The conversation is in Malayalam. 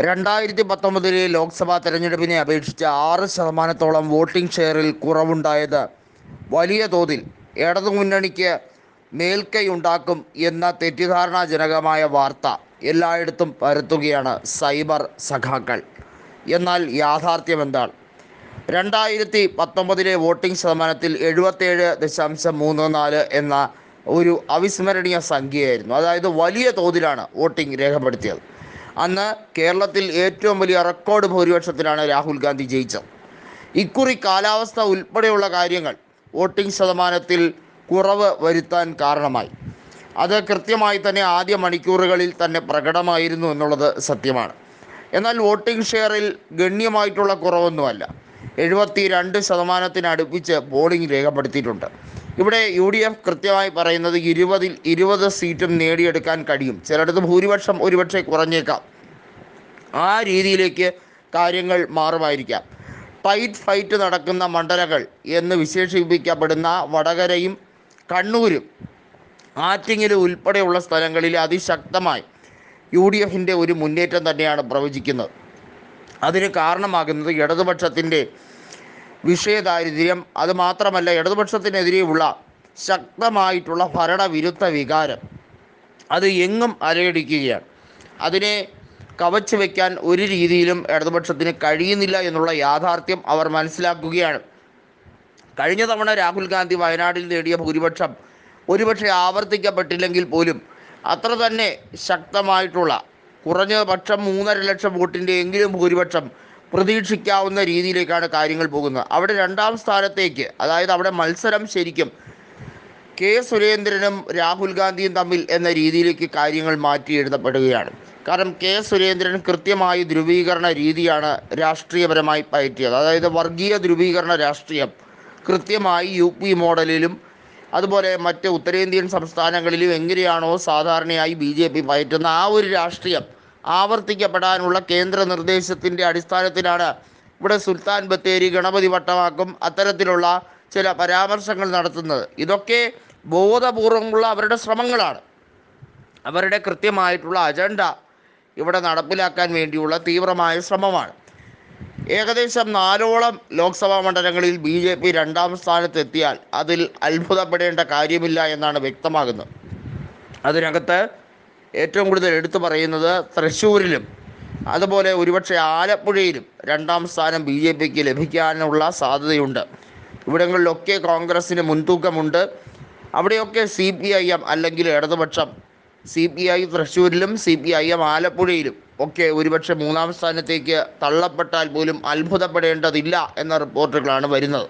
2019 ലോക്സഭാ തെരഞ്ഞെടുപ്പിനെ അപേക്ഷിച്ച് 6% വോട്ടിംഗ് ഷെയറിൽ കുറവുണ്ടായത് വലിയ തോതിൽ ഇടതുമുന്നണിക്ക് മേൽക്കൈയുണ്ടാക്കും എന്ന തെറ്റിദ്ധാരണാജനകമായ വാർത്ത എല്ലായിടത്തും പരത്തുകയാണ് സൈബർ സഖാക്കൾ. എന്നാൽ യാഥാർത്ഥ്യം എന്താണ്? 2019 വോട്ടിംഗ് ശതമാനത്തിൽ 77.34 എന്ന ഒരു അവിസ്മരണീയ സംഖ്യയായിരുന്നു. അതായത് വലിയ തോതിലാണ് വോട്ടിംഗ് രേഖപ്പെടുത്തിയത്. അന്ന് കേരളത്തിൽ ഏറ്റവും വലിയ റെക്കോർഡ് ഭൂരിപക്ഷത്തിലാണ് രാഹുൽ ഗാന്ധി ജയിച്ചത്. ഇക്കുറി കാലാവസ്ഥ ഉൾപ്പെടെയുള്ള കാര്യങ്ങൾ വോട്ടിംഗ് ശതമാനത്തിൽ കുറവ് വരുത്താൻ കാരണമായി. അത് കൃത്യമായി തന്നെ ആദ്യ മണിക്കൂറുകളിൽ തന്നെ പ്രകടമായിരുന്നു എന്നുള്ളത് സത്യമാണ്. എന്നാൽ വോട്ടിംഗ് ഷെയറിൽ ഗണ്യമായിട്ടുള്ള കുറവൊന്നുമല്ല. 72% പോളിംഗ് രേഖപ്പെടുത്തിയിട്ടുണ്ട്. ഇവിടെ UDF കൃത്യമായി പറയുന്നത് 20-ൽ 20 സീറ്റും നേടിയെടുക്കാൻ കഴിയും. ചിലയിടത്ത് ഭൂരിപക്ഷം ഒരുപക്ഷെ കുറഞ്ഞേക്കാം. ആ രീതിയിലേക്ക് കാര്യങ്ങൾ മാറുമായിരിക്കാം. ടൈറ്റ് ഫൈറ്റ് നടക്കുന്ന മണ്ഡലങ്ങൾ എന്ന് വിശേഷിപ്പിക്കപ്പെടുന്ന വടകരയും കണ്ണൂരും ആറ്റിങ്ങലും ഉൾപ്പെടെയുള്ള സ്ഥലങ്ങളിൽ അതിശക്തമായി UDFൻ്റെ ഒരു മുന്നേറ്റം തന്നെയാണ് പ്രവചിക്കുന്നത്. അതിന് കാരണമാകുന്നത് ഇടതുപക്ഷത്തിൻ്റെ വിഷയദാരിദ്ര്യം, അതുമാത്രമല്ല ഇടതുപക്ഷത്തിനെതിരെയുള്ള ശക്തമായിട്ടുള്ള ഭരണവിരുദ്ധ വികാരം അത് എങ്ങും അലയടിക്കുകയാണ്. അതിനെ കവച്ചു വയ്ക്കാൻ ഒരു രീതിയിലും ഇടതുപക്ഷത്തിന് കഴിയുന്നില്ല എന്നുള്ള യാഥാർത്ഥ്യം അവർ മനസ്സിലാക്കുകയാണ്. കഴിഞ്ഞ തവണ രാഹുൽ ഗാന്ധി വയനാട്ടിൽ നേടിയ ഭൂരിപക്ഷം ഒരുപക്ഷെ ആവർത്തിക്കപ്പെട്ടില്ലെങ്കിൽ പോലും അത്ര തന്നെ ശക്തമായിട്ടുള്ള കുറഞ്ഞ പക്ഷം 3.5 ലക്ഷം വോട്ടിൻ്റെ എങ്കിലും ഭൂരിപക്ഷം പ്രതീക്ഷിക്കാവുന്ന രീതിയിലേക്കാണ് കാര്യങ്ങൾ പോകുന്നത്. അവിടെ രണ്ടാം സ്ഥാനത്തേക്ക്, അതായത് അവിടെ മത്സരം ശരിക്കും കെ സുരേന്ദ്രനും രാഹുൽ ഗാന്ധിയും തമ്മിൽ എന്ന രീതിയിലേക്ക് കാര്യങ്ങൾ മാറ്റി എഴുതപ്പെടുകയാണ്. കാരണം കെ സുരേന്ദ്രൻ കൃത്യമായി ധ്രുവീകരണ രീതിയാണ് രാഷ്ട്രീയപരമായി പയറ്റിയത്. അതായത് വർഗീയ ധ്രുവീകരണ രാഷ്ട്രീയം കൃത്യമായി UP മോഡലിലും അതുപോലെ മറ്റ് ഉത്തരേന്ത്യൻ സംസ്ഥാനങ്ങളിലും എങ്ങനെയാണോ സാധാരണയായി BJP പയറ്റുന്ന ആ ഒരു രാഷ്ട്രീയം ആവർത്തിക്കപ്പെടാനുള്ള കേന്ദ്ര നിർദ്ദേശത്തിൻ്റെ അടിസ്ഥാനത്തിലാണ് ഇവിടെ സുൽത്താൻ ബത്തേരി ഗണപതി വട്ടമാക്കും അത്തരത്തിലുള്ള ചില പരാമർശങ്ങൾ നടത്തുന്നത്. ഇതൊക്കെ ബോധപൂർവമുള്ള അവരുടെ ശ്രമങ്ങളാണ്. അവരുടെ കൃത്യമായിട്ടുള്ള അജണ്ട ഇവിടെ നടപ്പിലാക്കാൻ വേണ്ടിയുള്ള തീവ്രമായ ശ്രമമാണ്. ഏകദേശം 4ഓളം ലോക്സഭാ മണ്ഡലങ്ങളിൽ BJP രണ്ടാം സ്ഥാനത്തെത്തിയാൽ അതിൽ അത്ഭുതപ്പെടേണ്ട കാര്യമില്ല എന്നാണ് വ്യക്തമാകുന്നത്. അതിനകത്ത് ഏറ്റവും കൂടുതൽ എടുത്തു പറയുന്നത് തൃശ്ശൂരിലും അതുപോലെ ഒരുപക്ഷെ ആലപ്പുഴയിലും രണ്ടാം സ്ഥാനം BJPക്ക് ലഭിക്കാനുള്ള സാധ്യതയുണ്ട്. ഇവിടങ്ങളിലൊക്കെ കോൺഗ്രസ്സിന് മുൻതൂക്കമുണ്ട്. അവിടെയൊക്കെ CPIM അല്ലെങ്കിൽ ഇടതുപക്ഷം, CPI തൃശ്ശൂരിലും CPIM ആലപ്പുഴയിലും ഒക്കെ ഒരുപക്ഷെ മൂന്നാം സ്ഥാനത്തേക്ക് തള്ളപ്പെട്ടാൽ പോലും അത്ഭുതപ്പെടേണ്ടതില്ല എന്ന റിപ്പോർട്ടുകളാണ് വരുന്നത്.